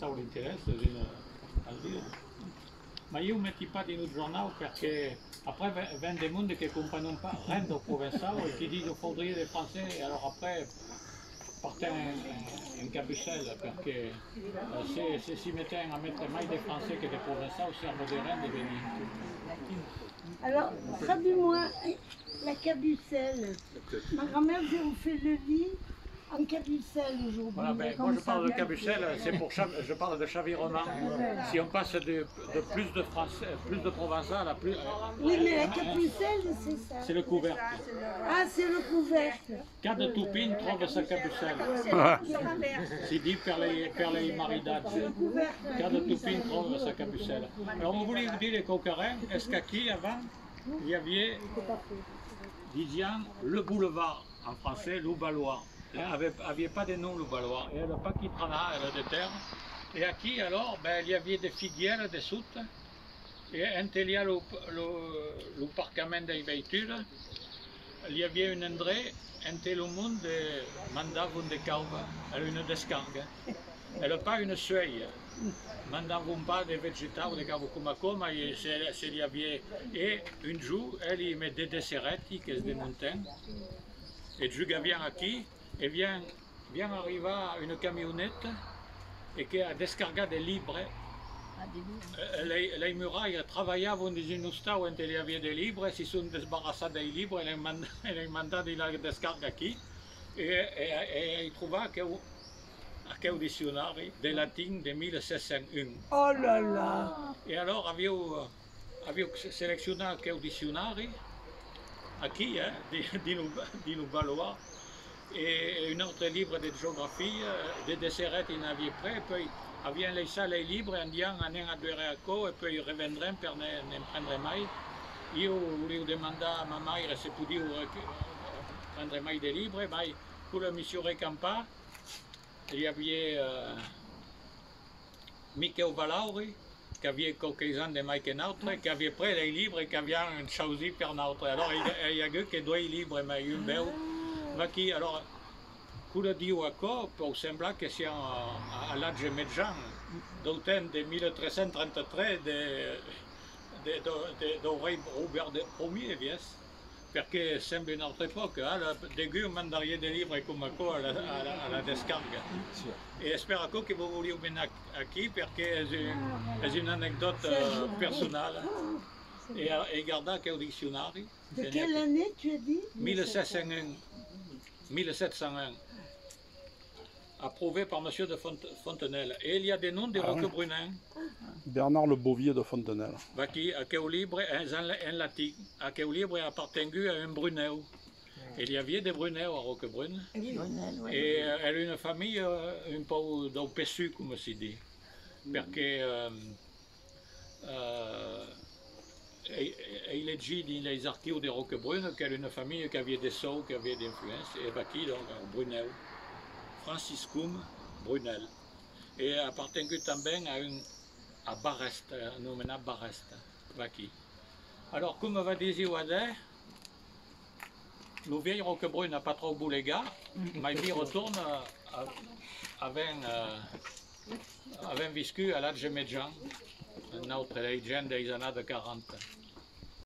ça vous intéresse, a dire. Ma io metti pas di un giornale perché après viennent des mondes qui ne comprennent pas rien de provençal et qui disent qu'il faudrait des français et alors après partez un cabucel perché se si mettaient à mettre mai des français que des provençaux servent de rien de venir. Alors, traduis-moi la cabucelle. Ma grand-mère vous fait le lit en cabucelle aujourd'hui. Voilà, ben, moi je parle de cabucel, c'est pour je parle de chavirement. Si on passe de plus de français, plus de provençal à plus. Oui, mais la cabucelle, c'est ça. C'est le couvercle. Ah, c'est le couvercle. Cada tupin trouve sa cabucelle. Si dit per les maridats. Cada tupin trouve sa cabucelle. Alors on voulait vous dire qu'au Carême, est-ce qu'aquí avant, il y avait, disons, le boulevard en français, le Balois. Il n'avait pas de nom le Balois. Il n'y avait pas qui prana, il y avait des terres. Et aquí alors, ben, il y avait des figuières de soute. Et entre il y a le parcament des voitures, il y avait un endroit entre le monde mandavam de cauva, une descargue. Elle n'a pas une seuil. Mandavam pas de végétaux de cauva comme et il y avait. Et un jour, elle y met des desserretti qui se démontaient. Et je viens ici. Et vient arriver une camionnette et qui a descargué des livres. Les murailles travaillaient dans une stade où il y avait des livres, ils se sont débarrassés des livres, et ils ont demandé de la descargue ici. Et ils trouvaient qu'un dictionnaire de latin de 1701. Oh là là! Et alors, avait sélectionné qu'un dictionnaire, ici, de Balois. Et un autre livre de géographie, de desserrettes, il avait prêt, puis il vient laisser les livres en disant on est à deux réacos, et puis ils reviendront pour ne prendre mai. Je lui demandé à ma mère si pouvait prendre mai des livres, mais pour le monsieur Recampa, il y avait Michael Valauri, qui avait quelques-uns de mai que notre, qui avait pris les livres et qui avait choisi pour notre. Alors il y a que deux livres, mais une belle. Qui, alors, quello dico a co, può sembrare che sia all'Age Medjan, d'autant de 1333 del re Robert Ier, perché sembra un'altra epoca, début on mandaria des livres come co alla descarga. E spero che voi vogliate venire qui perché è un'anecdote personnelle. Et regardez quel dictionnaire. De quelle année tu as dit? 1701. Approuvé par M. de Fontenelle. Et il y a des noms de Roquebrunins. Bernard Le Bovier de Fontenelle. Qui, à quel livre, en latin, à quel livre appartenu à un Brunel. Il y avait des Brunels à Roquebrune. Et elle a une famille un peu d'opessu, comme si dit. Parce que il est dit dans les archives de Roquebrune qu'elle a une famille qui avait des sauts, qui avait des influences, et qui donc Brunel, Franciscum Brunel. Et appartenu aussi à Barrest, nommé Barrest, qui. Alors, comme va dire Wadé, le vieil Roquebrune n'a pas trop beau les gars, mais il retourne avec un viscu à l'âge Medjan, une autre légende des années 40.